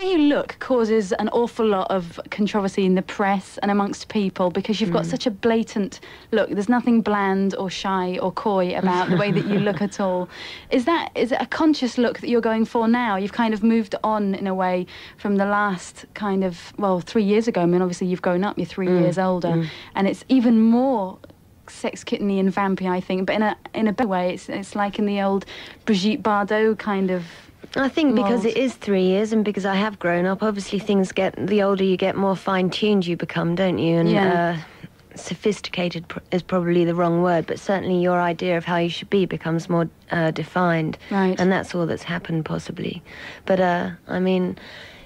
You look causes an awful lot of controversy in the press and amongst people because you've got such a blatant look. There's nothing bland or shy or coy about the way that you look at all. Is it a conscious look that you're going for now? You've kind of moved on in a way from the last kind of, 3 years ago. I mean, obviously you've grown up, you're 3 years older, and it's even more sex kitteny and vampy, I think, but in a better way. It's like in the old Brigitte Bardot kind of. I think because it is 3 years and because I have grown up, obviously the older you get, more fine-tuned you become, don't you? And sophisticated is probably the wrong word, but certainly your idea of how you should be becomes more defined. Right. And that's all that's happened, possibly. But, I mean,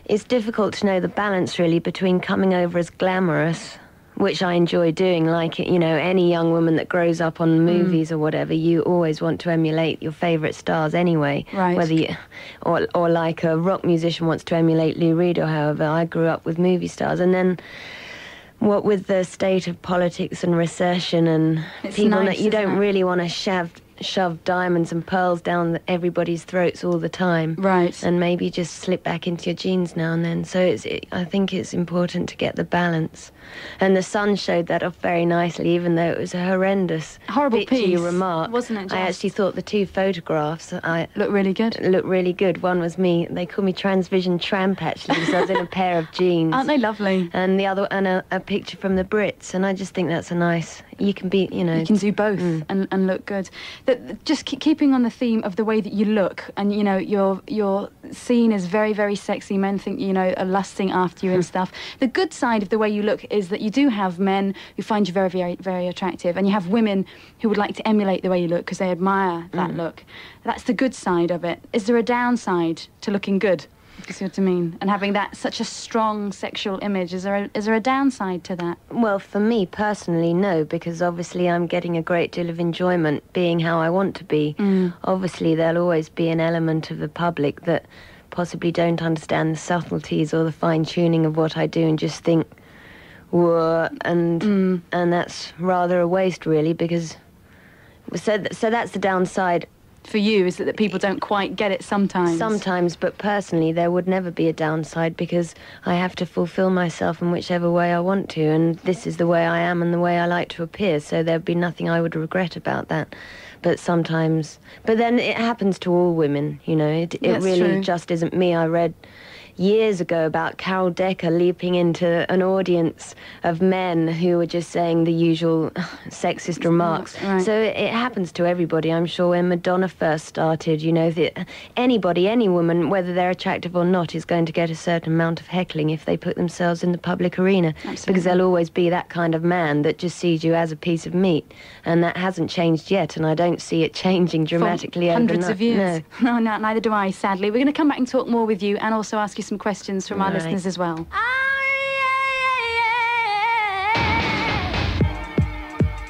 it's difficult to know the balance, really, between coming over as glamorous, which I enjoy doing, like, any young woman that grows up on movies or whatever, you always want to emulate your favourite stars anyway. Right. Whether or like a rock musician wants to emulate Lou Reed or however. I grew up with movie stars. And then what with the state of politics and recession and people that you don't really want to shove diamonds and pearls down everybody's throats all the time. Right. And maybe just slip back into your jeans now and then. So I think it's important to get the balance. And The Sun showed that off very nicely, even though it was a horrible piece, remark. Wasn't it? Just? I actually thought the two photographs look really good. Look really good. One was me. They call me Transvision tramp, actually, because I was in a pair of jeans. Aren't they lovely? And the other, and a picture from the Brits. And I just think that's a nice. You can be, You can do both and look good. Just keeping on the theme of the way that you look, and you're seen as very, very sexy. Men think are lusting after you and stuff. The good side of the way you look is that you do have men who find you very, very, very attractive, and you have women who would like to emulate the way you look because they admire that look. That's the good side of it. Is there a downside to looking good? You see what I mean? And having such a strong sexual image, is there a downside to that? Well, for me personally, no, because obviously I'm getting a great deal of enjoyment being how I want to be. Obviously, there'll always be an element of the public that possibly don't understand the subtleties or the fine-tuning of what I do and just think, whoa, and that's rather a waste, really, because so that's the downside. For you, is that people don't quite get it sometimes? Sometimes, but personally, there would never be a downside because I have to fulfill myself in whichever way I want to, and this is the way I am and the way I like to appear, so there'd be nothing I would regret about that. But sometimes... But then it happens to all women, It really true. Just isn't me. I read years ago about Carol Decker leaping into an audience of men who were just saying the usual sexist remarks. Right. So it happens to everybody. I'm sure when Madonna first started, anybody, any woman, whether they're attractive or not, is going to get a certain amount of heckling if they put themselves in the public arena. Absolutely. Because there'll always be that kind of man that just sees you as a piece of meat. And that hasn't changed yet, and I don't see it changing dramatically overnight. Hundreds of years. No, neither do I, sadly. We're going to come back and talk more with you and also ask you some questions from our listeners as well.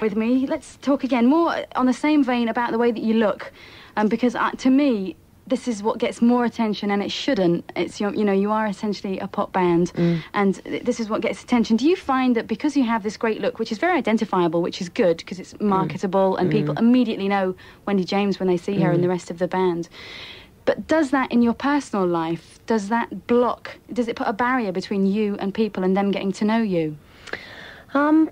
With me, let's talk again more on the same vein about the way that you look, because to me this is what gets more attention, and it shouldn't. It's you are essentially a pop band, and this is what gets attention. Do you find that because you have this great look, which is very identifiable, which is good because it's marketable and people immediately know Wendy James when they see her and the rest of the band, but does that in your personal life, does it put a barrier between you and people and them getting to know you?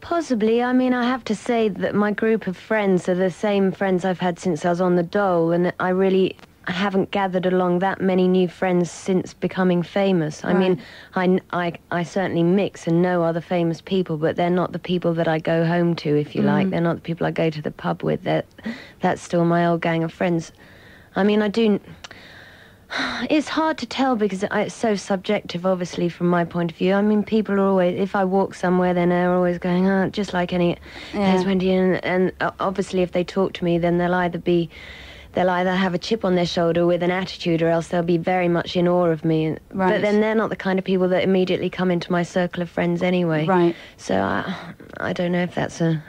Possibly. I mean, I have to say that my group of friends are the same friends I've had since I was on the Dole, and I haven't gathered along that many new friends since becoming famous. I mean, I certainly mix and know other famous people, but they're not the people that I go home to, if you like. They're not the people I go to the pub with. That's still my old gang of friends. I mean, it's hard to tell because it's so subjective, obviously, from my point of view. I mean, people are always, if I walk somewhere, then they're always going, just like there's Wendy, and obviously if they talk to me, then they'll either have a chip on their shoulder with an attitude, or else they'll be very much in awe of me. Right. But then they're not the kind of people that immediately come into my circle of friends anyway. Right. So I don't know if that's an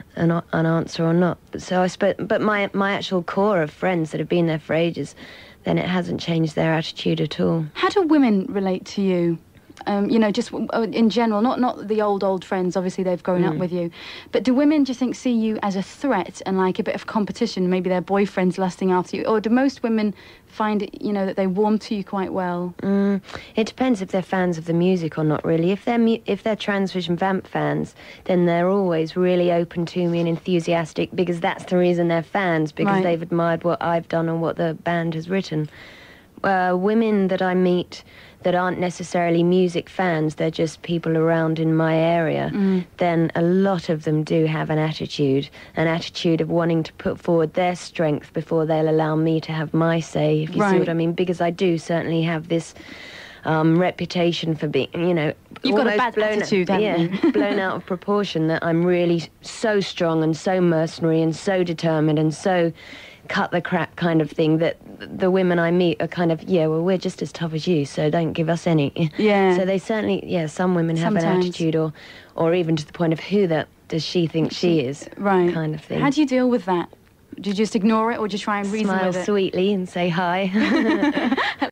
answer or not. But my actual core of friends that have been there for ages, then it hasn't changed their attitude at all. How do women relate to you? You know, just in general, not the old friends, obviously they've grown up with you, but do women, do you think, see you as a threat and like a bit of competition, maybe their boyfriends lusting after you, or do most women find it, you know, that they warm to you quite well? It depends if they're fans of the music or not, really. If they're Transvision Vamp fans, then they're always really open to me and enthusiastic, because that's the reason they're fans, because they've admired what I've done and what the band has written. Women that I meet that aren't necessarily music fans, they're just people around in my area, then a lot of them do have an attitude of wanting to put forward their strength before they'll allow me to have my say, if you see what I mean, because I do certainly have this reputation for being, you know, you've got a bad attitude, haven't you? Blown out of proportion, that I'm really so strong and so mercenary and so determined and so cut the crap kind of thing, that the women I meet are kind of, well, we're just as tough as you, so don't give us any. Yeah. So they certainly, some women have an attitude, or even to the point of who does she think she is, kind of thing. How do you deal with that? Do you just ignore it, or do you try and reason with it? Smile sweetly and say hi.